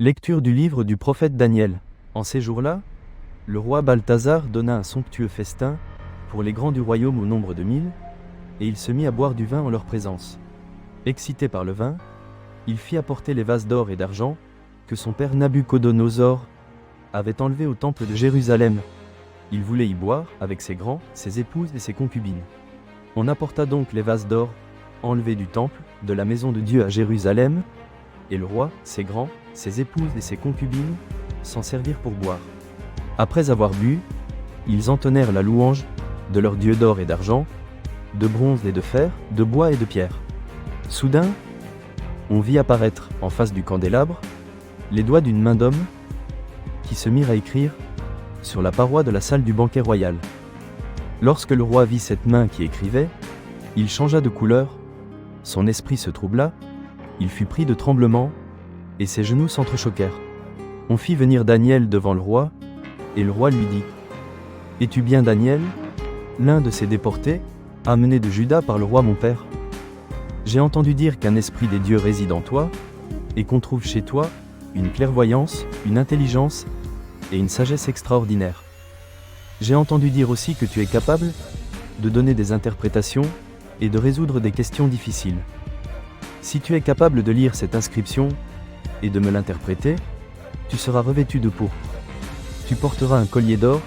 Lecture du livre du prophète Daniel. En ces jours-là, le roi Balthazar donna un somptueux festin pour les grands du royaume au nombre de 1000, et il se mit à boire du vin en leur présence. Excité par le vin, il fit apporter les vases d'or et d'argent que son père Nabuchodonosor avait enlevés au temple de Jérusalem. Il voulait y boire avec ses grands, ses épouses et ses concubines. On apporta donc les vases d'or enlevés du temple, de la maison de Dieu à Jérusalem, et le roi, ses grands, ses épouses et ses concubines s'en servirent pour boire. Après avoir bu, ils entonnèrent la louange de leur Dieu d'or et d'argent, de bronze et de fer, de bois et de pierre. Soudain, on vit apparaître, en face du candélabre, les doigts d'une main d'homme qui se mirent à écrire sur la paroi de la salle du banquet royal. Lorsque le roi vit cette main qui écrivait, il changea de couleur, son esprit se troubla, il fut pris de tremblement, et ses genoux s'entrechoquèrent. On fit venir Daniel devant le roi, et le roi lui dit : « Es-tu bien Daniel, l'un de ces déportés, amenés de Juda par le roi mon père ? J'ai entendu dire qu'un esprit des dieux réside en toi, et qu'on trouve chez toi une clairvoyance, une intelligence et une sagesse extraordinaires. J'ai entendu dire aussi que tu es capable de donner des interprétations et de résoudre des questions difficiles. Si tu es capable de lire cette inscription et de me l'interpréter, tu seras revêtu de pourpre. Tu porteras un collier d'or,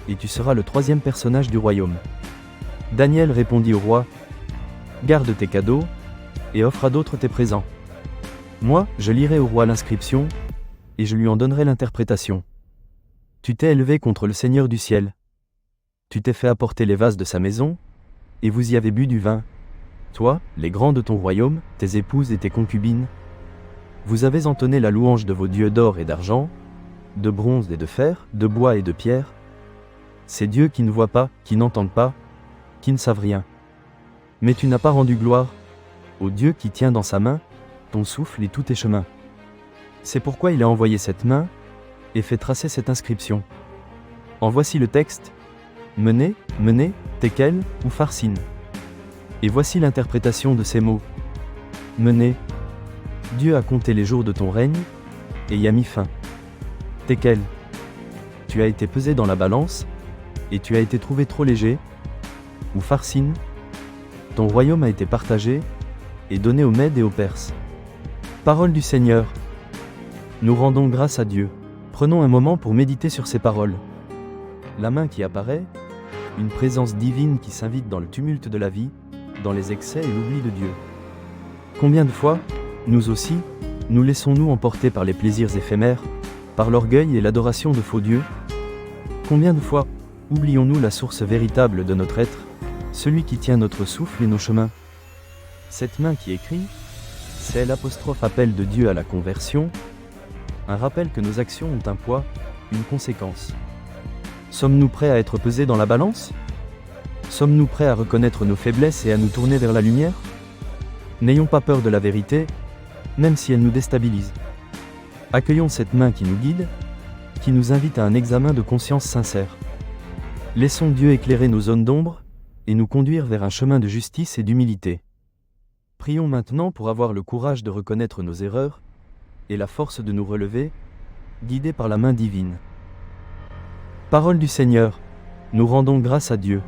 et tu seras le 3e personnage du royaume. » Daniel répondit au roi : « Garde tes cadeaux, et offre à d'autres tes présents. Moi, je lirai au roi l'inscription, et je lui en donnerai l'interprétation. Tu t'es élevé contre le Seigneur du ciel. Tu t'es fait apporter les vases de sa maison, et vous y avez bu du vin. Toi, les grands de ton royaume, tes épouses et tes concubines. Vous avez entonné la louange de vos dieux d'or et d'argent, de bronze et de fer, de bois et de pierre. Ces dieux qui ne voient pas, qui n'entendent pas, qui ne savent rien. Mais tu n'as pas rendu gloire au Dieu qui tient dans sa main ton souffle et tous tes chemins. C'est pourquoi il a envoyé cette main et fait tracer cette inscription. En voici le texte : Menez, menez, Tekel ou Pharsine. Et voici l'interprétation de ces mots. Menez. Dieu a compté les jours de ton règne, et y a mis fin. Tekel. Tu as été pesé dans la balance, et tu as été trouvé trop léger. Ou Pharsine. Ton royaume a été partagé, et donné aux Mèdes et aux Perses. Parole du Seigneur. Nous rendons grâce à Dieu. Prenons un moment pour méditer sur ces paroles. La main qui apparaît, une présence divine qui s'invite dans le tumulte de la vie, dans les excès et l'oubli de Dieu. Combien de fois, nous aussi, nous laissons-nous emporter par les plaisirs éphémères, par l'orgueil et l'adoration de faux dieux ? Combien de fois, oublions-nous la source véritable de notre être, celui qui tient notre souffle et nos chemins ? Cette main qui écrit, c'est l'apostrophe appel de Dieu à la conversion, un rappel que nos actions ont un poids, une conséquence. Sommes-nous prêts à être pesés dans la balance ? Sommes-nous prêts à reconnaître nos faiblesses et à nous tourner vers la lumière ? N'ayons pas peur de la vérité, même si elle nous déstabilise. Accueillons cette main qui nous guide, qui nous invite à un examen de conscience sincère. Laissons Dieu éclairer nos zones d'ombre et nous conduire vers un chemin de justice et d'humilité. Prions maintenant pour avoir le courage de reconnaître nos erreurs et la force de nous relever, guidés par la main divine. Parole du Seigneur. Nous rendons grâce à Dieu.